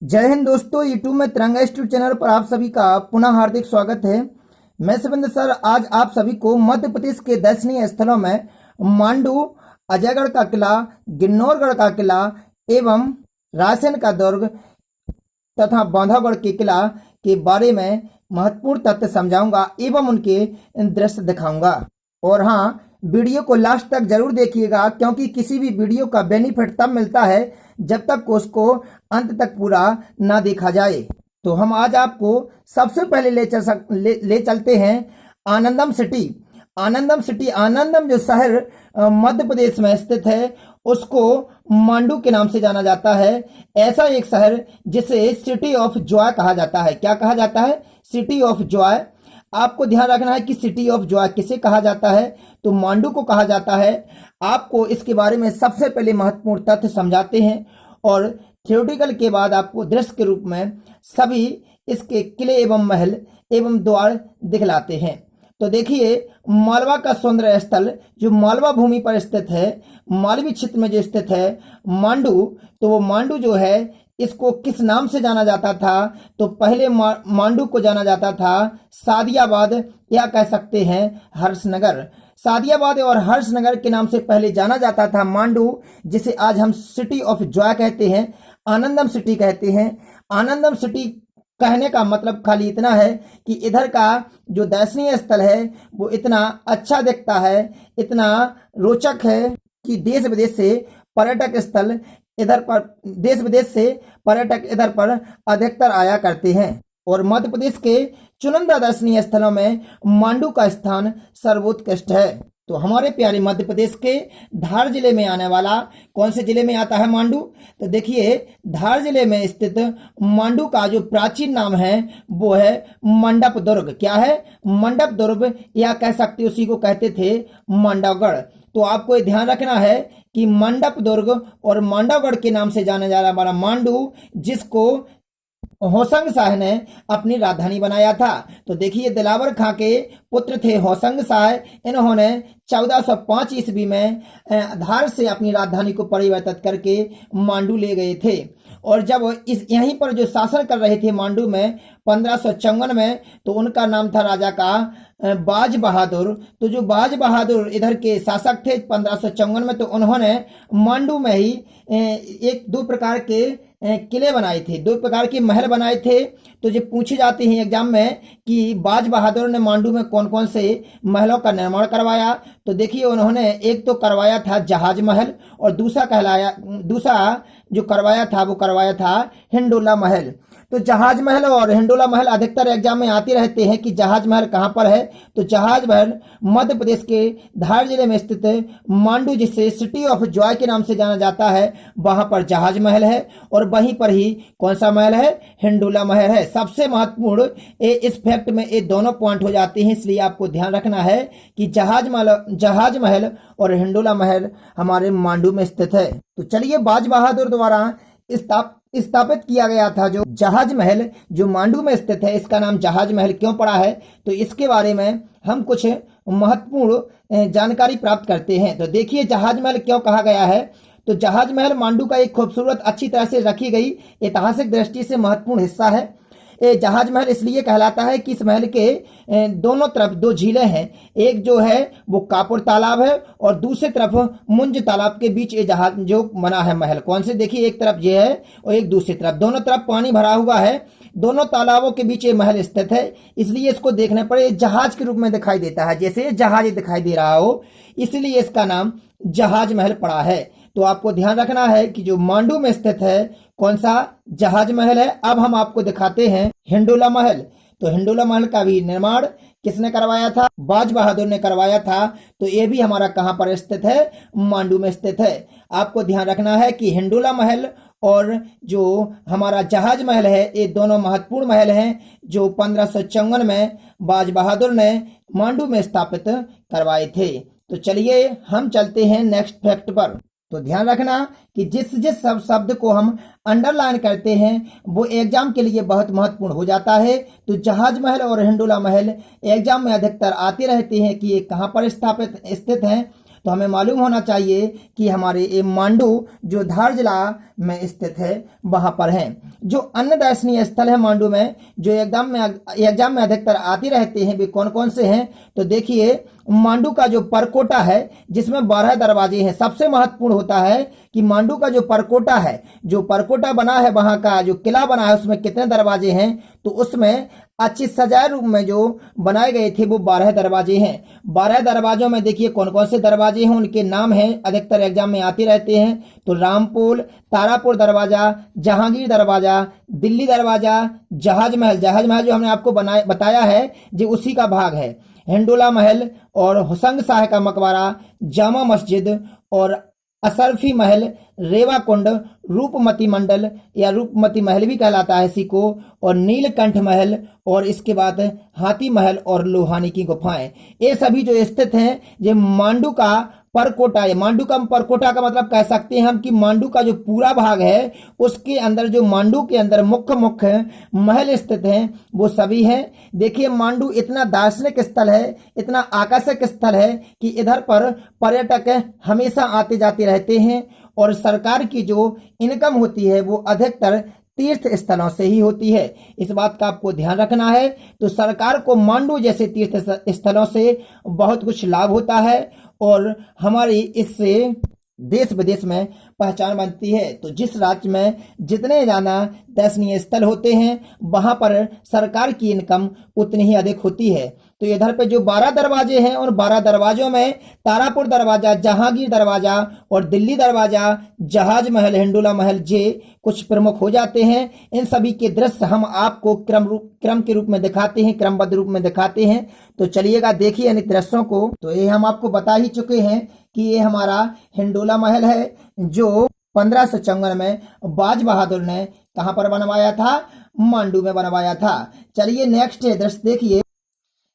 जय हिंद दोस्तों, यूट्यूब में तिरंगा इंस्टीट्यूट चैनल पर आप सभी का पुनः हार्दिक स्वागत है। मैं शिवेंद्र सर आज आप सभी को मध्य प्रदेश के दर्शनीय स्थलों में मांडू, अजयगढ़ का किला, गिन्नौरगढ़ का किला एवं रायसेन का दुर्ग तथा बांधवगढ़ के किला के बारे में महत्वपूर्ण तथ्य समझाऊंगा एवं उनके दृश्य दिखाऊंगा। और हाँ, वीडियो को लास्ट तक जरूर देखिएगा, क्योंकि किसी भी वीडियो का बेनिफिट तब मिलता है जब तक उसको अंत तक पूरा ना देखा जाए। तो हम आज आपको सबसे पहले ले चलते हैं आनंदम सिटी। आनंदम जो शहर मध्य प्रदेश में स्थित है, उसको मांडू के नाम से जाना जाता है। ऐसा एक शहर जिसे सिटी ऑफ जॉय कहा जाता है। क्या कहा जाता है? City of Joy. आपको ध्यान रखना है कि सिटी ऑफ जॉय किसे कहा जाता है, तो मांडू को कहा जाता है। आपको इसके बारे में सबसे पहले महत्वपूर्ण तथ्य समझाते हैं और थ्योरेटिकल के बाद आपको दृश्य के रूप में सभी इसके किले एवं महल एवं द्वार दिखलाते हैं। तो देखिए, मालवा का सौंदर्य स्थल जो मालवा भूमि पर स्थित है, मालवी क्षेत्र में जो स्थित है मांडू, तो वो मांडू जो है इसको किस नाम से जाना जाता था? तो पहले मांडू को जाना जाता था सादियाबाद, या कह सकते हैं हर्षनगर। सादियाबाद और हर्षनगर के नाम से पहले जाना जाता था मांडू, जिसे आज हम सिटी ऑफ जॉय कहते हैं, आनंदम सिटी कहते हैं। आनंदम सिटी कहने का मतलब खाली इतना है कि इधर का जो दर्शनीय स्थल है वो इतना अच्छा दिखता है, इतना रोचक है कि देश विदेश से पर्यटक स्थल इधर पर देश विदेश से पर्यटक इधर पर अधिकतर आया करते हैं। और मध्य प्रदेश के चुनिंदा दर्शनीय स्थलों में मांडू का स्थान सर्वोत्कृष्ट है। तो हमारे प्यारे मध्य प्रदेश के धार जिले में आने वाला, कौन से जिले में आता है मांडू? तो देखिए, धार जिले में स्थित मांडू का जो प्राचीन नाम है वो है मंडप दुर्ग। क्या है? मंडप दुर्ग, या कह सकते उसी को कहते थे मांडवगढ़। तो आपको ये ध्यान रखना है कि मंडप दुर्ग और मांडवगढ़ के नाम से जाना जा रहा हमारा मांडू, जिसको होशंग शाह ने अपनी राजधानी बनाया था। तो देखिए, दिलावर खां के पुत्र थे होशंग शाह। इन्होंने 1405 ईस्वी में धार से अपनी राजधानी को परिवर्तित करके मांडू ले गए थे। और जब इस यहीं पर जो शासन कर रहे थे मांडू में 1554 में, तो उनका नाम था राजा का बाज बहादुर। तो जो बाज बहादुर इधर के शासक थे 1554 में, तो उन्होंने मांडू में ही एक दो प्रकार के किले बनाए थे, दो प्रकार के महल बनाए थे। तो जो पूछे जाते हैं एग्जाम में कि बाज बहादुर ने मांडू में कौन कौन से महलों का निर्माण करवाया, तो देखिए उन्होंने एक तो करवाया था जहाज महल, और दूसरा जो करवाया था वो करवाया था हिंडोला महल। तो जहाज महल और हिंडोला महल अधिकतर एग्जाम में आते रहते हैं कि जहाज महल कहाँ पर है। तो जहाज महल मध्य प्रदेश के धार जिले में स्थित मांडू, जिसे सिटी ऑफ जॉय के नाम से जाना जाता है, वहां पर जहाज महल है। और वहीं पर ही कौन सा महल है? हिंडोला महल है। सबसे महत्वपूर्ण इस फैक्ट में ये दोनों पॉइंट हो जाते हैं, इसलिए आपको ध्यान रखना है कि जहाज महल और हिंडोला महल हमारे मांडू में स्थित है। तो चलिए, बाज बहादुर द्वारा स्थापित किया गया था जो जहाज महल जो मांडू में स्थित है, इसका नाम जहाज महल क्यों पड़ा है, तो इसके बारे में हम कुछ महत्वपूर्ण जानकारी प्राप्त करते हैं। तो देखिए, जहाज महल क्यों कहा गया है? तो जहाज महल मांडू का एक खूबसूरत, अच्छी तरह से रखी गई ऐतिहासिक दृष्टि से महत्वपूर्ण हिस्सा है। ये जहाज महल इसलिए कहलाता है कि इस महल के दोनों तरफ दो झीलें हैं। एक जो है वो कापुर तालाब है, और दूसरी तरफ मुंज तालाब के बीच ये जहाज जो बना है महल। कौन से? देखिए, एक तरफ ये है और एक दूसरी तरफ, दोनों तरफ पानी भरा हुआ है। दोनों तालाबों के बीच ये महल स्थित है, इसलिए इसको देखने पर जहाज के रूप में दिखाई देता है, जैसे जहाज दिखाई दे रहा हो, इसलिए इसका नाम जहाज महल पड़ा है। तो आपको ध्यान रखना है कि जो मांडू में स्थित है कौन सा? जहाज महल है। अब हम आपको दिखाते हैं हिंडोला महल। तो हिंडोला महल का भी निर्माण किसने करवाया था? बाज बहादुर ने करवाया था। तो ये भी हमारा कहां पर स्थित है? मांडू में स्थित है। आपको ध्यान रखना है कि हिंडोला महल और जो हमारा जहाज महल है, ये दोनों महत्वपूर्ण महल हैं जो 1554 में बाज बहादुर ने मांडू में स्थापित करवाए थे। तो चलिए, हम चलते हैं नेक्स्ट फैक्ट पर। तो ध्यान रखना कि जिस जिस शब्द को हम अंडरलाइन करते हैं वो एग्जाम के लिए बहुत महत्वपूर्ण हो जाता है। तो जहाज महल और हिंडोला महल एग्जाम में अधिकतर आते रहते हैं कि ये कहाँ पर स्थित हैं। तो हमें मालूम होना चाहिए कि हमारे ये मांडू जो धार जिला में स्थित है वहां पर है। जो अन्य दर्शनीय स्थल है मांडू में जो एग्जाम में अधिकतर आते रहते हैं वे कौन कौन से हैं, तो देखिए मांडू का जो परकोटा है जिसमें 12 दरवाजे हैं। सबसे महत्वपूर्ण होता है कि मांडू का जो परकोटा है, जो परकोटा बना है वहां का जो किला बना है उसमें कितने दरवाजे हैं, तो उसमें अच्छी सजाए रूप में जो बनाए गए थे वो 12 दरवाजे हैं। 12 दरवाजों में देखिए कौन कौन से दरवाजे हैं, उनके नाम हैं, अधिकतर एग्जाम में आते रहते हैं। तो रामपुर, तारापुर दरवाजा, जहांगीर दरवाजा, दिल्ली दरवाजा, जहाज महल जो हमने आपको बताया है जो उसी का भाग है, हिंडोला महल और हुसंग शाह का मकबरा, जामा मस्जिद और असरफी महल, रेवा कुंड, रूपमती मंडल या रूपमती महल भी कहलाता है इसी को, और नीलकंठ महल, और इसके बाद हाथी महल और लोहानी की गुफाएं, ये सभी जो स्थित हैं ये मांडू का परकोटा है। मांडू का परकोटा का मतलब कह सकते हैं हम कि मांडू का जो पूरा भाग है उसके अंदर जो मांडू के अंदर मुख्य मुख्य महल स्थित हैं वो सभी हैं। देखिए मांडू इतना दार्शनिक स्थल है, इतना आकर्षक स्थल है कि इधर पर पर्यटक हमेशा आते जाते रहते हैं और सरकार की जो इनकम होती है वो अधिकतर तीर्थ स्थलों से ही होती है। इस बात का आपको ध्यान रखना है। तो सरकार को मांडू जैसे तीर्थ स्थलों से बहुत कुछ लाभ होता है और हमारी इससे देश विदेश में पहचान बनती है। तो जिस राज्य में जितने ज़्यादा दर्शनीय स्थल होते हैं वहां पर सरकार की इनकम उतनी ही अधिक होती है। तो इधर पे जो 12 दरवाजे हैं और 12 दरवाजों में तारापुर दरवाजा, जहांगीर दरवाजा और दिल्ली दरवाजा, जहाज महल, हिंडोला महल जे कुछ प्रमुख हो जाते हैं। इन सभी के दृश्य हम आपको क्रम के रूप में दिखाते हैं, क्रमबद्ध रूप में दिखाते हैं। तो चलिएगा देखिए इन दृश्यों को। तो ये हम आपको बता ही चुके हैं कि ये हमारा हिंडोला महल है जो 1554 में बाज बहादुर ने कहां पर बनवाया था, मांडू में बनवाया था। चलिए नेक्स्ट दृश्य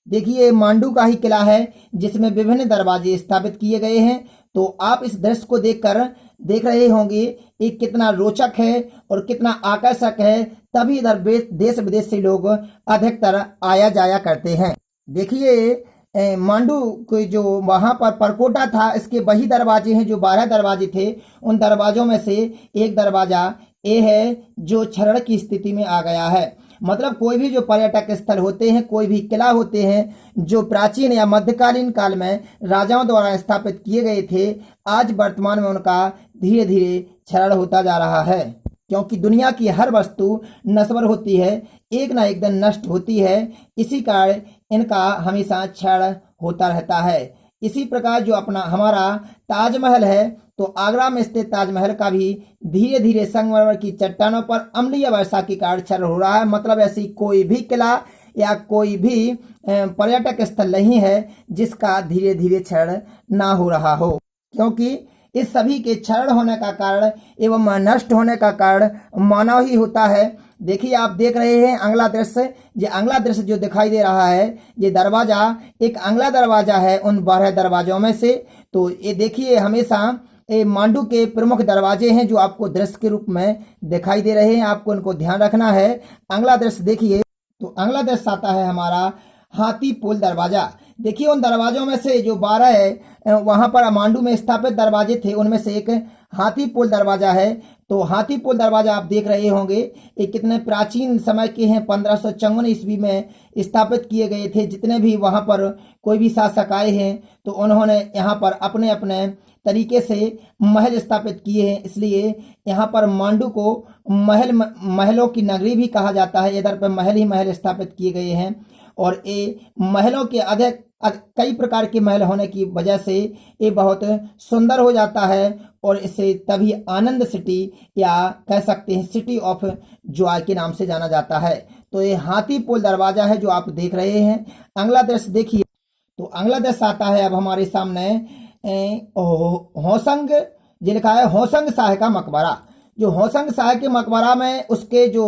देखिए मांडू का ही किला है जिसमें विभिन्न दरवाजे स्थापित किए गए हैं। तो आप इस दृश्य को देख रहे होंगे ये कितना रोचक है और कितना आकर्षक है, तभी इधर देश विदेश से लोग अधिकतर आया जाया करते हैं। देखिए मांडू के जो वहां पर परकोटा था इसके वही दरवाजे हैं जो 12 दरवाजे थे। उन दरवाजों में से एक दरवाजा ये है जो क्षरण की स्थिति में आ गया है। मतलब कोई भी जो पर्यटक स्थल होते हैं, कोई भी किला होते हैं जो प्राचीन या मध्यकालीन काल में राजाओं द्वारा स्थापित किए गए थे, आज वर्तमान में उनका धीरे धीरे क्षरण होता जा रहा है। क्योंकि दुनिया की हर वस्तु नश्वर होती है, एक ना एक दिन नष्ट होती है, इसी कारण इनका हमेशा क्षरण होता रहता है। इसी प्रकार जो अपना हमारा ताजमहल है, तो आगरा में स्थित ताजमहल का भी धीरे धीरे संगमरमर की चट्टानों पर अम्लीय वर्षा के कारण क्षरण हो रहा है। मतलब ऐसी कोई भी किला या कोई भी पर्यटक स्थल नहीं है जिसका धीरे धीरे क्षरण ना हो रहा हो, क्योंकि इस सभी के क्षरण होने का कारण एवं नष्ट होने का कारण मानव ही होता है। देखिए आप देख रहे हैं अगला दृश्य जो दिखाई दे रहा है, ये दरवाजा एक अगला दरवाजा है उन 12 दरवाजों में से। तो ये देखिए हमेशा ये मांडू के प्रमुख दरवाजे हैं जो आपको दृश्य के रूप में दिखाई दे रहे हैं, आपको इनको ध्यान रखना है। अगला दृश्य देखिए, तो अगला दृश्य आता है हमारा हाथी पुल दरवाजा। देखिए उन दरवाजों में से जो 12 है वहां पर मांडू में स्थापित दरवाजे थे, उनमें से एक हाथी पुल दरवाजा है। तो हाथी पुल दरवाजा आप देख रहे होंगे ये कितने प्राचीन समय के हैं, 1554 ईस्वी में स्थापित किए गए थे। जितने भी वहां पर कोई भी शासक आए हैं तो उन्होंने यहाँ पर अपने अपने तरीके से महल स्थापित किए हैं, इसलिए यहाँ पर मांडू को महलों की नगरी भी कहा जाता है। इधर पर महल ही महल स्थापित किए गए हैं और ये महलों के अधिक कई प्रकार के महल होने की वजह से ये बहुत सुंदर हो जाता है और इसे तभी आनंद सिटी या कह सकते हैं सिटी ऑफ जॉय के नाम से जाना जाता है। तो ये हाथी पुल दरवाजा है जो आप देख रहे हैं। अगला दृश्य देखिए, तो अगला दृश्य आता है अब हमारे सामने होसंग जो लिखा है होसंग शाह का मकबरा। जो होसंग शाह के मकबरा में उसके जो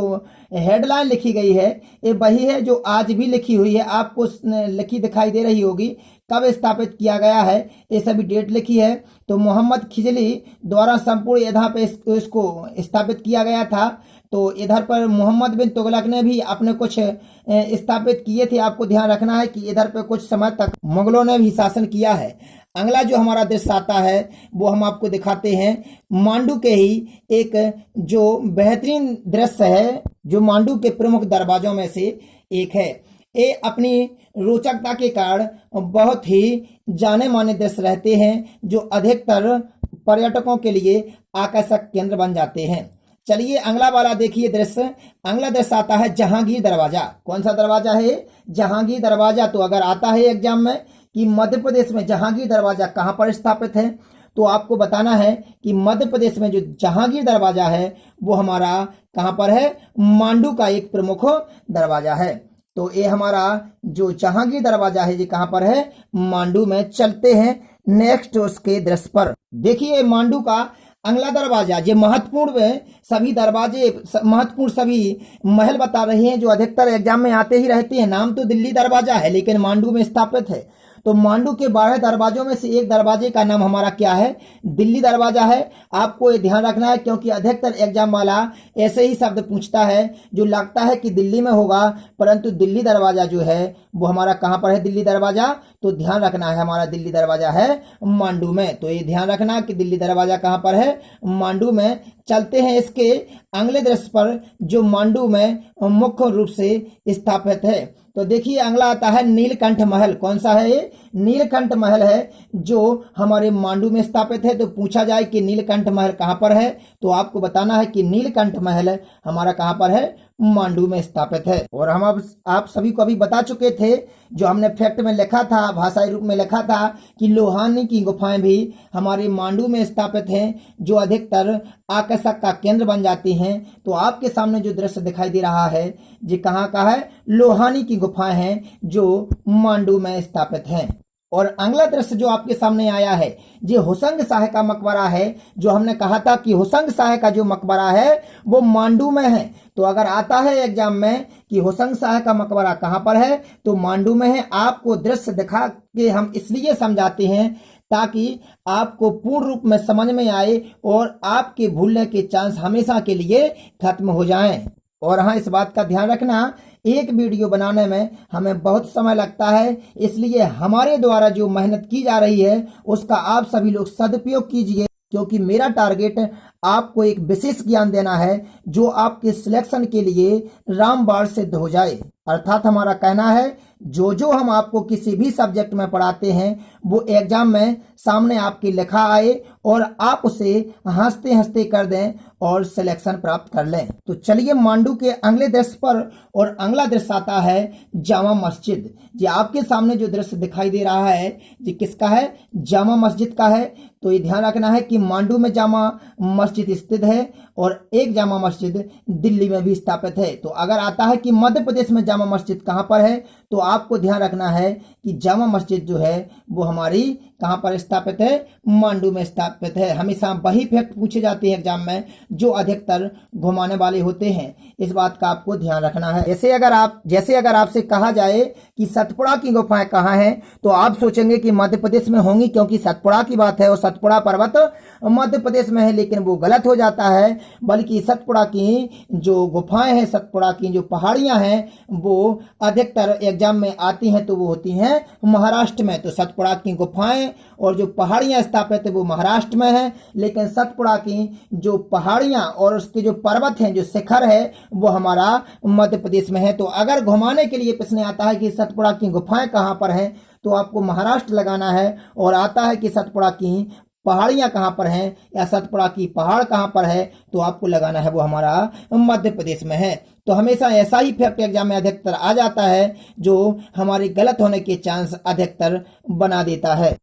हेडलाइन लिखी गई है ये वही है जो आज भी लिखी हुई है, आपको लिखी दिखाई दे रही होगी। कब स्थापित किया गया है ये सभी डेट लिखी है। तो मोहम्मद खिजली द्वारा संपूर्ण यहाँ पे इसको स्थापित किया गया था। तो इधर पर मोहम्मद बिन तुगलक ने भी अपने कुछ स्थापित किए थे। आपको ध्यान रखना है कि इधर पे कुछ समय तक मुगलों ने भी शासन किया है। अगला जो हमारा दृश्य आता है वो हम आपको दिखाते हैं मांडू के ही एक जो बेहतरीन दृश्य है, जो मांडू के प्रमुख दरवाजों में से एक है। ये अपनी रोचकता के कारण बहुत ही जाने माने दृश्य रहते हैं, जो अधिकतर पर्यटकों के लिए आकर्षक केंद्र बन जाते हैं। चलिए अगला वाला देखिए दृश्य। अगला दृश्य आता है जहांगीर दरवाजा। कौन सा दरवाजा है? जहांगीर दरवाजा। तो अगर आता है एग्जाम में कि मध्य प्रदेश में जहांगीर दरवाजा कहाँ पर स्थापित है, तो आपको बताना है कि मध्य प्रदेश में जो जहांगीर दरवाजा है वो हमारा कहाँ पर है? मांडू का एक प्रमुख दरवाजा है। तो ये हमारा जो जहांगीर दरवाजा है ये कहाँ पर है? मांडू में। चलते हैं नेक्स्ट उसके दृश्य पर। देखिए मांडू का अगला दरवाजा, ये महत्वपूर्ण सभी दरवाजे, महत्वपूर्ण सभी महल बता रहे हैं जो अधिकतर एग्जाम में आते ही रहते हैं। नाम तो दिल्ली दरवाजा है लेकिन मांडू में स्थापित है। तो मांडू के 12 दरवाजों में से एक दरवाजे का नाम हमारा क्या है? दिल्ली दरवाजा है। आपको ये ध्यान रखना है क्योंकि अधिकतर एग्जाम वाला ऐसे ही शब्द पूछता है जो लगता है कि दिल्ली में होगा, परंतु दिल्ली दरवाजा जो है वो हमारा कहाँ पर है? दिल्ली दरवाजा। तो ध्यान रखना है हमारा दिल्ली दरवाजा है मांडू में। तो ये ध्यान रखना कि दिल्ली दरवाजा कहाँ पर है? मांडू में। चलते हैं इसके अगले दृश्य पर जो मांडू में मुख्य रूप से स्थापित है। तो देखिए अगला आता है नीलकंठ महल। कौन सा है ये? नीलकंठ महल है जो हमारे मांडू में स्थापित है। तो पूछा जाए कि नीलकंठ महल कहाँ पर है, तो आपको बताना है कि नीलकंठ महल हमारा कहाँ पर है? मांडू में स्थापित है। और हम अब आप सभी को अभी बता चुके थे, जो हमने फैक्ट में लिखा था, भाषाई रूप में लिखा था कि लोहानी की गुफाएं भी हमारे मांडू में स्थापित हैं, जो अधिकतर आकर्षक का केंद्र बन जाती हैं। तो आपके सामने जो दृश्य दिखाई दे रहा है ये कहाँ का है? लोहानी की गुफाएं हैं जो मांडू में स्थापित हैं। और अगला दृश्य जो आपके सामने आया है ये हुसंग शाह का मकबरा है। जो हमने कहा था कि हुसंग शाह का जो मकबरा है वो मांडू में है। तो अगर आता है एग्जाम में कि हुसंग शाह का मकबरा कहाँ पर है, तो मांडू में है। आपको दृश्य दिखा के हम इसलिए समझाते हैं ताकि आपको पूर्ण रूप में समझ में आए और आपके भूलने के चांस हमेशा के लिए खत्म हो जाएं। और हाँ, इस बात का ध्यान रखना, एक वीडियो बनाने में हमें बहुत समय लगता है, इसलिए हमारे द्वारा जो मेहनत की जा रही है उसका आप सभी लोग सदुपयोग कीजिए, क्योंकि मेरा टारगेट आपको एक विशेष ज्ञान देना है जो आपके सिलेक्शन के लिए रामबाण सिद्ध हो जाए। अर्थात हमारा कहना है जो हम आपको किसी भी सब्जेक्ट में पढ़ाते हैं वो एग्जाम में सामने आपके लिखा आए और आप उसे हंसते हंसते कर दें और सिलेक्शन प्राप्त कर लें। तो चलिए मांडू के अगले दृश्य पर। और अगला दृश्य आता है जामा मस्जिद। ये आपके सामने जो दृश्य दिखाई दे रहा है ये किसका है? जामा मस्जिद का है। तो ये ध्यान रखना है कि मांडू में जामा मस्जिद स्थित है और एक जामा मस्जिद दिल्ली में भी स्थापित है। तो अगर आता है कि मध्य प्रदेश में जामा मस्जिद कहाँ पर है, तो आपको ध्यान रखना है कि जामा मस्जिद जो है वो हमारी कहाँ पर स्थापित है? मांडू में स्थापित है। हमेशा वही फैक्ट पूछे जाते हैं एग्जाम में जो अधिकतर घुमाने वाले होते हैं, इस बात का आपको ध्यान रखना है। जैसे अगर आपसे कहा जाए कि सतपुड़ा की गुफाएं कहाँ हैं, तो आप सोचेंगे कि मध्य प्रदेश में होंगी क्योंकि सतपुड़ा की बात है और सतपुड़ा पर्वत मध्य प्रदेश में है, लेकिन वो गलत हो जाता है। बल्कि सतपुड़ा की जो गुफाएं हैं, सतपुड़ा की जो पहाड़ियां हैं वो अधिकतर एग्जाम में आती हैं, तो वो होती हैं महाराष्ट्र में। तो सतपुड़ा की गुफाएं और जो पहाड़ियां स्थापित है वो महाराष्ट्र में है, लेकिन सतपुड़ा की जो पहाड़ियां और उसके जो पर्वत हैं, जो शिखर है, वो हमारा मध्य प्रदेश में है। तो अगर घुमाने के लिए प्रश्न आता है कि सतपुड़ा की गुफाएं कहाँ पर हैं, तो आपको महाराष्ट्र लगाना है। और आता है कि सतपुड़ा की पहाड़ियां कहाँ पर हैं या सतपुड़ा की पहाड़ कहाँ पर है, तो आपको लगाना है वो हमारा मध्य प्रदेश में है। तो हमेशा ऐसा ही फैक्ट एग्जाम में अधिकतर आ जाता है जो हमारे गलत होने के चांस अधिकतर बना देता है।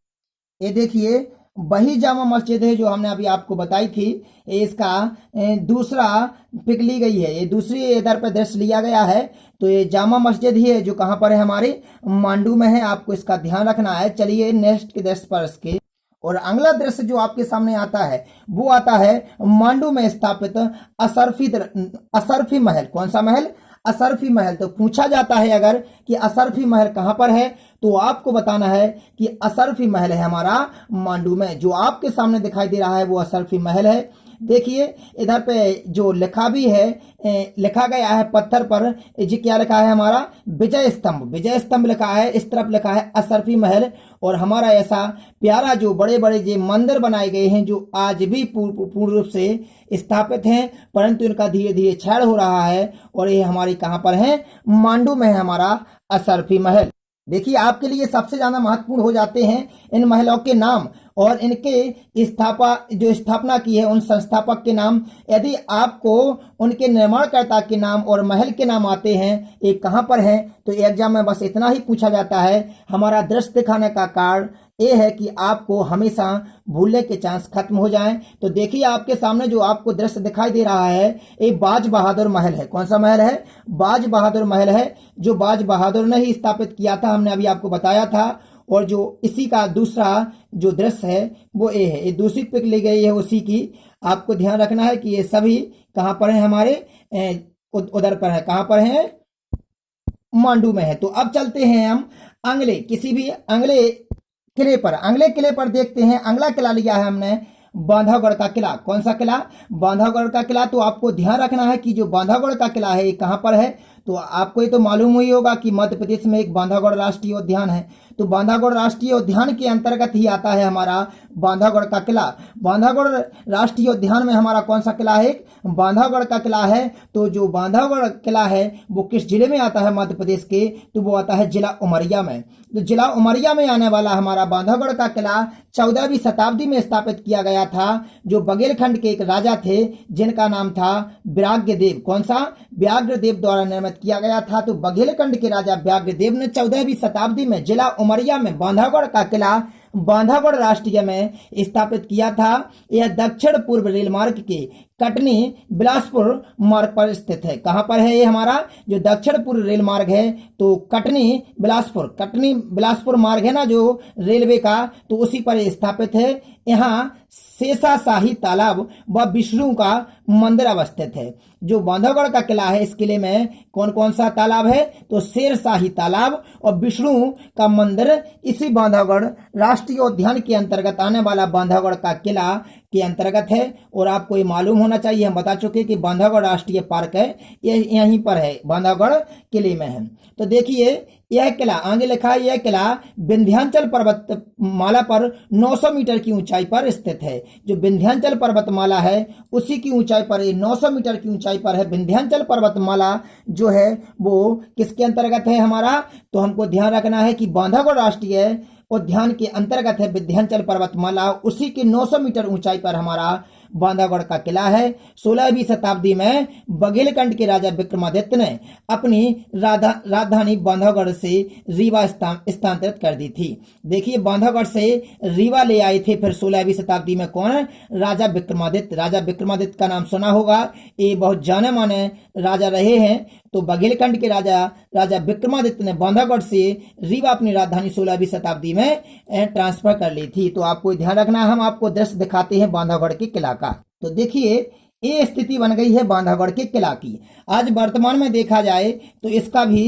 ये देखिए वही जामा मस्जिद है जो हमने अभी आपको बताई थी। इसका दूसरा पिक ली गई है, ये दूसरी इधर पर दृश्य लिया गया है। तो ये जामा मस्जिद ही है जो कहाँ पर है? हमारे मांडू में है। आपको इसका ध्यान रखना है। चलिए नेक्स्ट के दृश्य पर इसके। और अगला दृश्य जो आपके सामने आता है वो आता है मांडू में स्थापित असरफी महल। कौन सा महल? असरफी महल। तो पूछा जाता है अगर कि असरफी महल कहाँ पर है, तो आपको बताना है कि असरफी महल है हमारा मांडू में। जो आपके सामने दिखाई दे रहा है वो असरफी महल है। देखिए इधर पे जो लिखा भी है, लिखा गया है पत्थर पर, जी क्या लिखा है हमारा विजय स्तंभ, विजय स्तंभ लिखा है, इस तरफ लिखा है अशरफी महल। और हमारा ऐसा प्यारा जो बड़े बड़े जो मंदिर बनाए गए हैं जो आज भी पूर्ण रूप से स्थापित हैं, परंतु इनका धीरे धीरे क्षय हो रहा है। और ये हमारी कहाँ पर है, मांडू में है हमारा अशरफी महल। देखिए आपके लिए सबसे ज्यादा महत्वपूर्ण हो जाते हैं इन महलों के नाम और इनके स्थापना की है उन संस्थापक के नाम। यदि आपको उनके निर्माणकर्ता के नाम और महल के नाम आते हैं ये कहाँ पर हैं, तो एग्जाम में बस इतना ही पूछा जाता है। हमारा दृश्य दिखाने का कारण ये है कि आपको हमेशा भूलने के चांस खत्म हो जाएं। तो देखिए आपके सामने जो आपको दृश्य दिखाई दे रहा है ये बाज बहादुर महल है। कौन सा महल है, बाज बहादुर महल है, जो बाज बहादुर ने ही स्थापित किया था, हमने अभी आपको बताया था। और जो इसी का दूसरा जो दृश्य है वो ये है, ये दूसरी पिक ली गई है उसी की। आपको ध्यान रखना है कि ये सभी कहाँ पर है, हमारे उधर पर है, कहाँ पर है, मांडू में है। तो अब चलते हैं हम अंगले, किसी भी अंगले किले पर, अंगले किले पर देखते हैं। अंगला किला लिया है हमने, बांधवगढ़ का किला। कौन सा किला, बांधवगढ़ का किला। तो आपको ध्यान रखना है कि जो बांधवगढ़ का किला है ये कहाँ पर है। तो आपको ये तो मालूम ही होगा कि मध्य प्रदेश में एक बांधवगढ़ राष्ट्रीय उद्यान है। तो बांधवगढ़ राष्ट्रीय उद्यान के अंतर्गत ही आता है हमारा बांधवगढ़ का किला। बांधवगढ़ राष्ट्रीय उद्यान में हमारा कौन सा किला है, बांधवगढ़ का किला है। तो जो बांधवगढ़ किला है वो किस जिले में आता है मध्य प्रदेश के, तो वो आता है जिला उमरिया में। तो जिला उमरिया में आने वाला हमारा बांधवगढ़ का किला 14वीं शताब्दी में स्थापित किया गया था। जो बघेलखंड के एक राजा थे जिनका नाम था व्याघ्रदेव। कौन सा, व्याघ्रदेव द्वारा निर्मित किया गया था। तो बघेलखंड के राजा व्याघ्रदेव ने 14वीं शताब्दी में जिला उमरिया में बांधवगढ़ का किला बांधवगढ़ राष्ट्रीय में स्थापित किया था। यह दक्षिण पूर्व रेल मार्ग के कटनी बिलासपुर मार्ग पर स्थित है। कहां पर है ये हमारा जो दक्षिण पूर्व रेल मार्ग है, तो कटनी बिलासपुर मार्ग है ना जो रेलवे का, तो उसी पर स्थापित है। यहाँ शेषाशाही तालाब व विष्णु का मंदिर अवस्थित है। जो बांधवगढ़ का किला है इस किले में कौन कौन सा तालाब है, तो शेरशाही तालाब और विष्णु का मंदिर इसी बांधवगढ़ राष्ट्रीय उद्यान के अंतर्गत आने वाला बांधवगढ़ का किला के अंतर्गत है। और आपको ये मालूम होना चाहिए, हम बता चुके कि बांधवगढ़ राष्ट्रीय पार्क है ये यहीं पर है, बांधवगढ़ किले में है। तो देखिए यह किला आगे लिखा है, यह किला विंध्याचल पर्वतमाला पर 900 मीटर की ऊंचाई पर स्थित है। जो विंध्याचल पर्वतमाला है उसी की ऊंचाई पर, 900 मीटर की ऊंचाई पर है। विंध्याचल पर्वतमाला जो है वो किसके अंतर्गत है हमारा, तो हमको ध्यान रखना है कि बांधवगढ़ राष्ट्रीय उद्यान के अंतर्गत है विंध्याचल पर्वतमाला, उसी की 900 मीटर ऊंचाई पर हमारा बांधवगढ़ का किला है। 16वीं शताब्दी में बघेलखंड के राजा विक्रमादित्य ने अपनी राजधानी बांधवगढ़ से रीवा स्थानांतरित कर दी थी। देखिए बांधवगढ़ से रीवा ले आए थे फिर 16वीं शताब्दी में कौन, राजा विक्रमादित्य। राजा विक्रमादित्य का नाम सुना होगा, ये बहुत जाने माने राजा रहे हैं। तो बघेलखंड के राजा विक्रमादित्य ने बांधवगढ़ से रीवा अपनी राजधानी 16वीं शताब्दी में ट्रांसफर कर ली थी। तो आपको ध्यान रखना, हम आपको दृश्य दिखाते हैं बांधवगढ़ के किला का। तो देखिए ये स्थिति बन गई है बांधवगढ़ के किला की। आज वर्तमान में देखा जाए तो इसका भी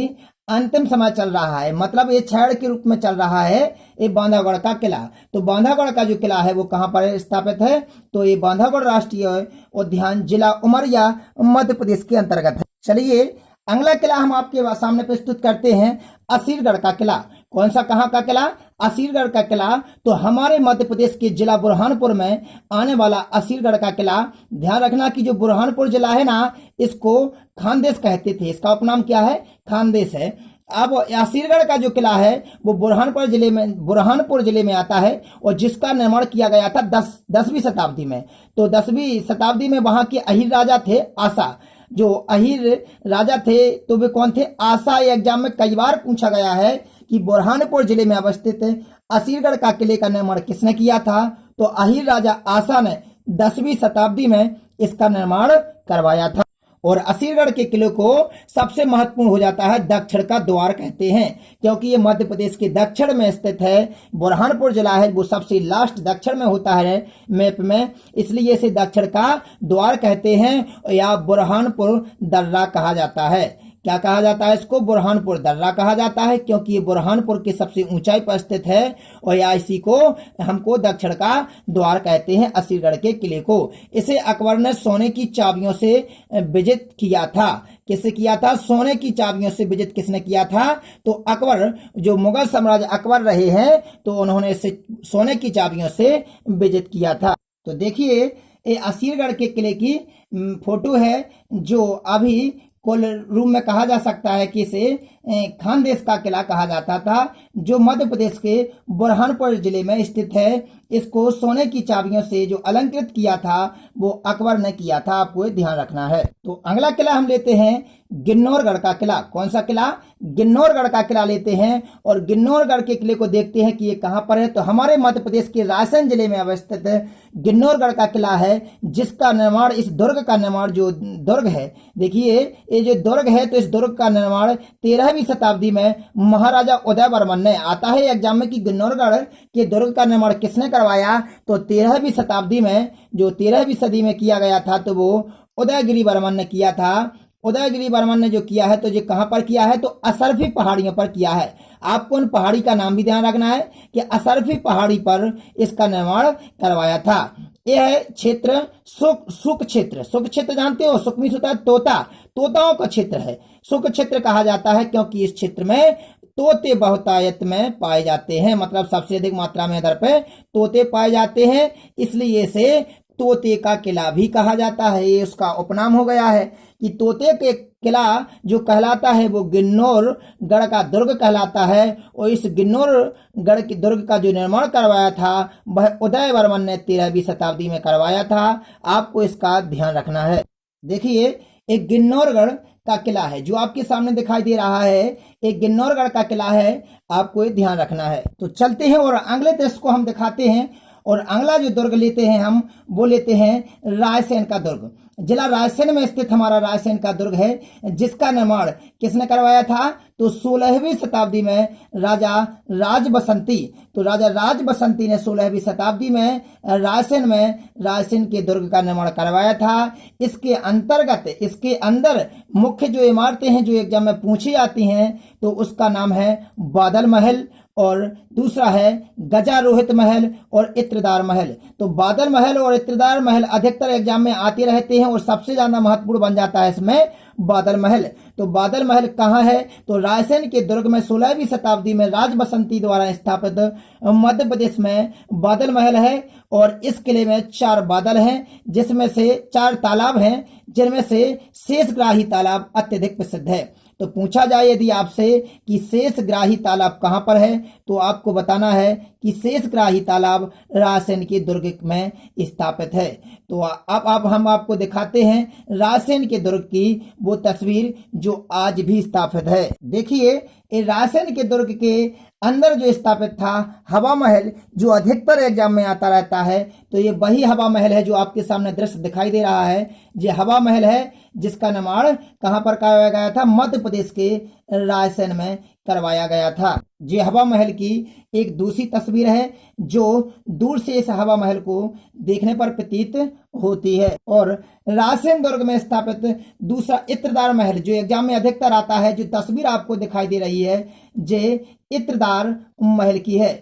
अंतिम समय चल रहा है, मतलब ये क्षण के रूप में चल रहा है ये बांधवगढ़ का किला। तो बांधवगढ़ का जो किला है वो कहाँ पर स्थापित है, तो ये बांधवगढ़ राष्ट्रीय उद्यान जिला उमरिया मध्य प्रदेश के अंतर्गत है। चलिए अगला किला हम आपके सामने प्रस्तुत करते हैं, असीरगढ़ का किला। कौन सा, कहाँ का किला, असीरगढ़ का किला। तो हमारे मध्य प्रदेश के जिला बुरहानपुर में आने वाला असीरगढ़ का किला। ध्यान रखना कि जो बुरहानपुर जिला है ना इसको खानदेश कहते थे, इसका उपनाम क्या है, खानदेश है। अब असीरगढ़ का जो किला है वो बुरहानपुर जिले में आता है और जिसका निर्माण किया गया था 10वीं शताब्दी में। तो 10वीं शताब्दी में वहां के अहीर राजा थे आसा। जो अहीर राजा थे तो वे कौन थे, आसा। एग्जाम में कई बार पूछा गया है कि बुरहानपुर जिले में अवस्थित असीरगढ़ का किले का निर्माण किसने किया था, तो अहीर राजा आसा ने 10वीं शताब्दी में इसका निर्माण करवाया था। और असीरगढ़ के किले को सबसे महत्वपूर्ण हो जाता है दक्षिण का द्वार कहते हैं, क्योंकि ये मध्य प्रदेश के दक्षिण में स्थित है। बुरहानपुर जिला है वो सबसे लास्ट दक्षिण में होता है मैप में, इसलिए इसे दक्षिण का द्वार कहते हैं या बुरहानपुर दर्रा कहा जाता है। क्या कहा जाता है इसको? बुरहानपुर दर्रा कहा जाता है, क्योंकि ये बुरहानपुर की सबसे ऊंचाई पर स्थित है। और या इसी को हमको दक्षिण का द्वार कहते हैं, असीरगढ़ के किले को। इसे अकबर ने सोने की चाबियों से विजित किया था। किससे किया था? सोने की चाबियों से विजित किसने किया था? तो अकबर, जो मुगल साम्राज्य अकबर रहे हैं, तो उन्होंने इसे सोने की चाबियों से विजित किया था। तो देखिए, ये असीरगढ़ के किले की फोटो है, जो अभी कुल रूम में कहा जा सकता है कि इसे खानदेश का किला कहा जाता था, जो मध्य प्रदेश के बुरहानपुर जिले में स्थित है। इसको सोने की चाबियों से जो अलंकृत किया था वो अकबर ने किया था, आपको ये ध्यान रखना है। तो अगला किला हम लेते हैं गिन्नौरगढ़ का किला। कौन सा किला? गिन्नौरगढ़ का किला लेते हैं, और गिन्नौरगढ़ के किले को देखते हैं कि ये कहाँ पर है। तो हमारे मध्य प्रदेश के रायसेन जिले में अवस्थित गिन्नौरगढ़ का किला है, जिसका निर्माण, इस दुर्ग का निर्माण, जो दुर्ग है, देखिए ये जो दुर्ग है, तो इस दुर्ग का निर्माण 13वीं शताब्दी में महाराजा उदय वर्मन ने, आता है एग्जाम में कि गिन्नौरगढ़ के दुर्ग का निर्माण किसने करवाया? तो 13वीं शताब्दी में, जो 13वीं सदी में किया गया था, तो वो उदयगिरि वर्मन ने किया था। उदयगिरि वर्मन ने जो किया है, तो ये कहां पर किया है? तो असरफी पहाड़ियों पर किया है। आपको उन पहाड़ी का नाम भी ध्यान रखना है कि असरफी पहाड़ी पर इसका निर्माण करवाया था। यह है क्षेत्र सुक क्षेत्र। सुक क्षेत्र जानते हो? सुक मीन्स होता है तोता, तोताओं का क्षेत्र है, सुक क्षेत्र कहा जाता है, क्योंकि इस क्षेत्र में तोते बहुतायत में पाए जाते हैं, मतलब सबसे अधिक मात्रा में इधर पे तोते पाए जाते हैं, इसलिए इसे तोते का किला भी कहा जाता है। ये उसका उपनाम हो गया है कि तोते के किला जो कहलाता है वो गिन्नौरगढ़ का दुर्ग कहलाता है। और इस गिन्नौरगढ़ के दुर्ग का जो निर्माण करवाया था वह उदय वर्मन ने 13वीं शताब्दी में करवाया था। आपको इसका ध्यान रखना है। देखिए, एक गिन्नौरगढ़ का किला है जो आपके सामने दिखाई दे रहा है, एक गिन्नौरगढ़ का किला है, आपको ये ध्यान रखना है। तो चलते हैं और अगले दृश्य को हम दिखाते हैं। और अगला जो दुर्ग लेते हैं हम, वो लेते हैं रायसेन का दुर्ग। जिला रायसेन में स्थित हमारा रायसेन का दुर्ग है, जिसका निर्माण किसने करवाया था? तो 16वीं शताब्दी में राजा राज बसंती। तो राजा राज बसंती ने 16वीं शताब्दी में रायसेन के दुर्ग का निर्माण करवाया था। इसके अंतर्गत, इसके अंदर मुख्य जो इमारतें हैं जो एग्जाम में पूछी जाती हैं, तो उसका नाम है बादल महल, और दूसरा है गजारोहित महल और इत्रदार महल। तो बादल महल और इत्रदार महल अधिकतर एग्जाम में आते रहते हैं, और सबसे ज्यादा महत्वपूर्ण बन जाता है इसमें बादल महल। तो बादल महल कहाँ है? तो रायसेन के दुर्ग में 16वीं शताब्दी में राज बसंती द्वारा स्थापित मध्य प्रदेश में बादल महल है। और इस किले में 4 बादल हैं, जिसमें से 4 तालाब हैं, जिनमें से शेषग्राही तालाब अत्यधिक प्रसिद्ध है। तो पूछा जाए यदि आपसे कि शेषग्राही तालाब कहाँ पर है, तो आपको बताना है कि शेषग्राही तालाब रायसेन के दुर्ग में स्थापित है। तो अब हम आपको दिखाते हैं रायसेन के दुर्ग की वो तस्वीर जो आज भी स्थापित है। देखिए, ये रायसेन के दुर्ग के अंदर जो स्थापित था हवा महल, जो अधिकतर एग्जाम में आता रहता है, तो ये वही हवा महल है जो आपके सामने दृश्य दिखाई दे रहा है। ये हवा महल है जिसका निर्माण कहाँ पर करवाया गया था? मध्य प्रदेश के रायसेन में करवाया गया था। ये हवा महल की एक दूसरी तस्वीर है, जो दूर से इस हवा महल को देखने पर प्रतीत होती है। और रायसेन दुर्ग में स्थापित दूसरा इत्रदार महल, जो एग्जाम में अधिकतर आता है, जो तस्वीर आपको दिखाई दे रही है, ये इत्रदार महल की है।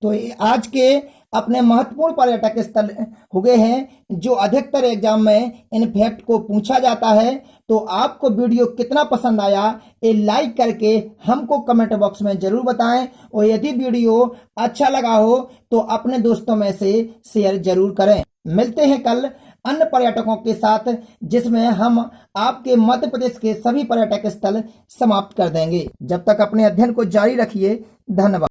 तो आज के अपने महत्वपूर्ण पर्यटक स्थल हो गए हैं जो अधिकतर एग्जाम में इन फैक्ट को पूछा जाता है। तो आपको वीडियो कितना पसंद आया, ये लाइक करके हमको कमेंट बॉक्स में जरूर बताएं। और यदि वीडियो अच्छा लगा हो तो अपने दोस्तों में से शेयर जरूर करें। मिलते हैं कल अन्य पर्यटकों के साथ, जिसमें हम आपके मध्य प्रदेश के सभी पर्यटक स्थल समाप्त कर देंगे। जब तक अपने अध्ययन को जारी रखिए। धन्यवाद।